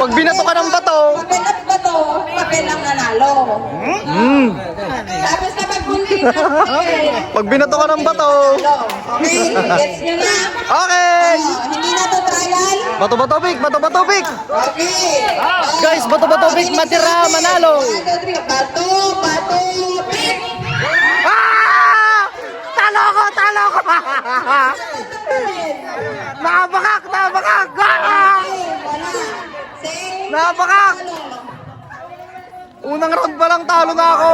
Pag binato ka ng bato. Pag binato, papel ang nanalo. Tapos kapag hindi na papel, Pag binato ka ng bato. okay, gets nyo na? Okay. Hindi na to trial? Bato-bato pick, bato-bato pick. Okay. Guys, bato-bato pick, matira, manalo. 1, 2, 3, bato, bato, pick! Ah! Talo ko, talo ko. Nakabakak, nakabakak. Ah! Nakabakak. Unang round pa lang talo na ako.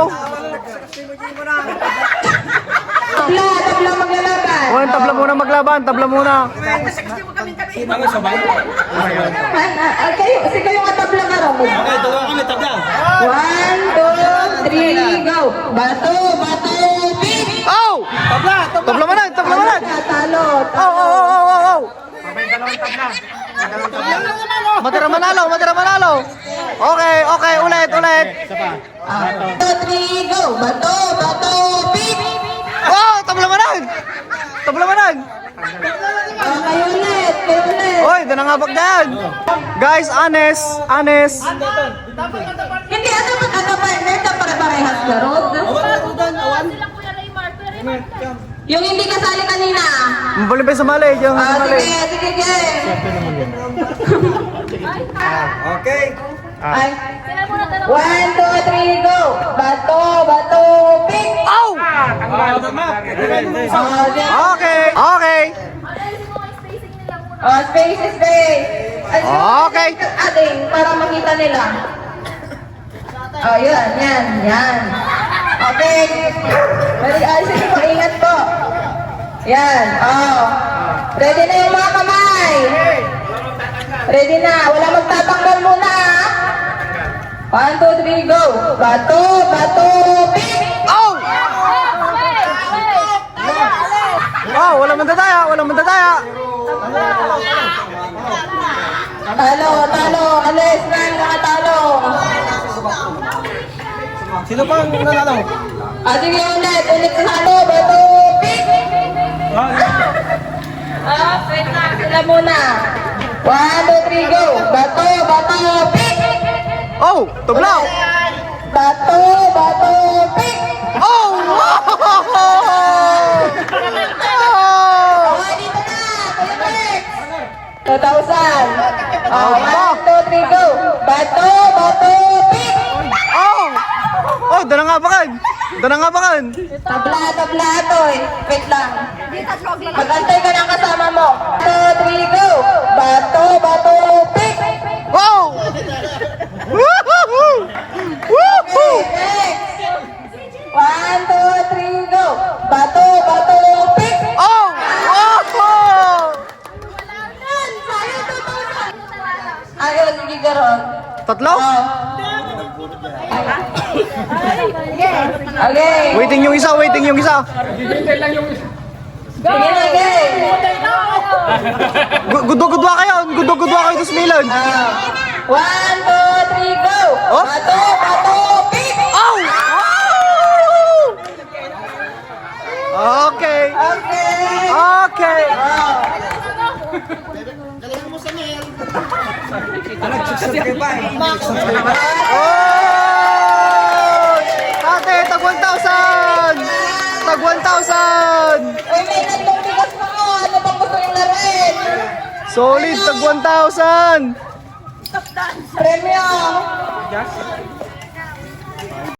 Tabla maglalaban. Oh, tabla muna maglaban, tabla muna. Kayo nga tabla ka raw. Okay, dalawa kami tabla. 1, 2, 3, go! Bato, bato, pick! Oh! Tabla, tabla. Tabla manag, tabla manag. Talo. Oh, oh, oh, oh, oh, oh. Matira manalo, matira manalo. Okay, okay, ulit, ulit. 1, 2, 3, go! Bato, bato, pick! Oh, tabla manag. Tabla manag. Kayo ulit, kayo ulit. Oy, danangabak dyan. Guys, honest, honest. Hindi, ano ba katapan? Neta pare-parehas na road? Yung hindi kasali kanina. Mabalin pa sa mali, yung sa mali. Sige, sige, sige. Okay. Ay. 1, 2, 3, go! Bato, bato, pick! Oh! Okay, okay. Oh, space, space. Okay. Ating, para makita nila. Oh, yun, yan, yan. Okay. Sige po, ingat po. Yan, oh. Ready na yung mga kamay. Ready na, wala magtatanggal muna. 1, 2, 3, go. Bato, bato, pick! Oh! Oh, walang mandadaya, walang mandadaya. Talo, talo, alis na yung mga talo. Sino pa ang nanalo? Sige ulit, ulit na talo, bato, pick! Wait na, sila muna. 1, 2, 3, go. Bato, bato, pick! Oh, tublaw. Bato, bato, pick! Oh! Oh! Okay, dito na, kuya Rex. 2,000. Oh, Aba. 1, 2, 3, go. Bato, bato, pick! Oh! Oh, danangabakan. Danangabakan. Tabla, tabla to eh. Wait lang. Mag-antay ka ng kasama mo. 1, 2, 3, go. Bato, bato, pick! Wow! Woohoo! Woohoo! Next. 1, 2, 3, go. Bato, bato, pick! Oh! Oh! Ayaw, sige garon. Tatlo? Okay. Waiting yung isa, waiting yung isa. Sige na, game. Gudwa-gudwa kayo, gudwa-gudwa kayo sa Milan. 1, 2, 3, go. Oh? Bato, bato, pick! Oh! Okay. Okay. Okay. Oh! Ate, tag 1,000! Tag 1,000! Uy, may tatlong bigas pa ko. Ano bang gusto yung laruin? Solid, tag 1,000! Premium.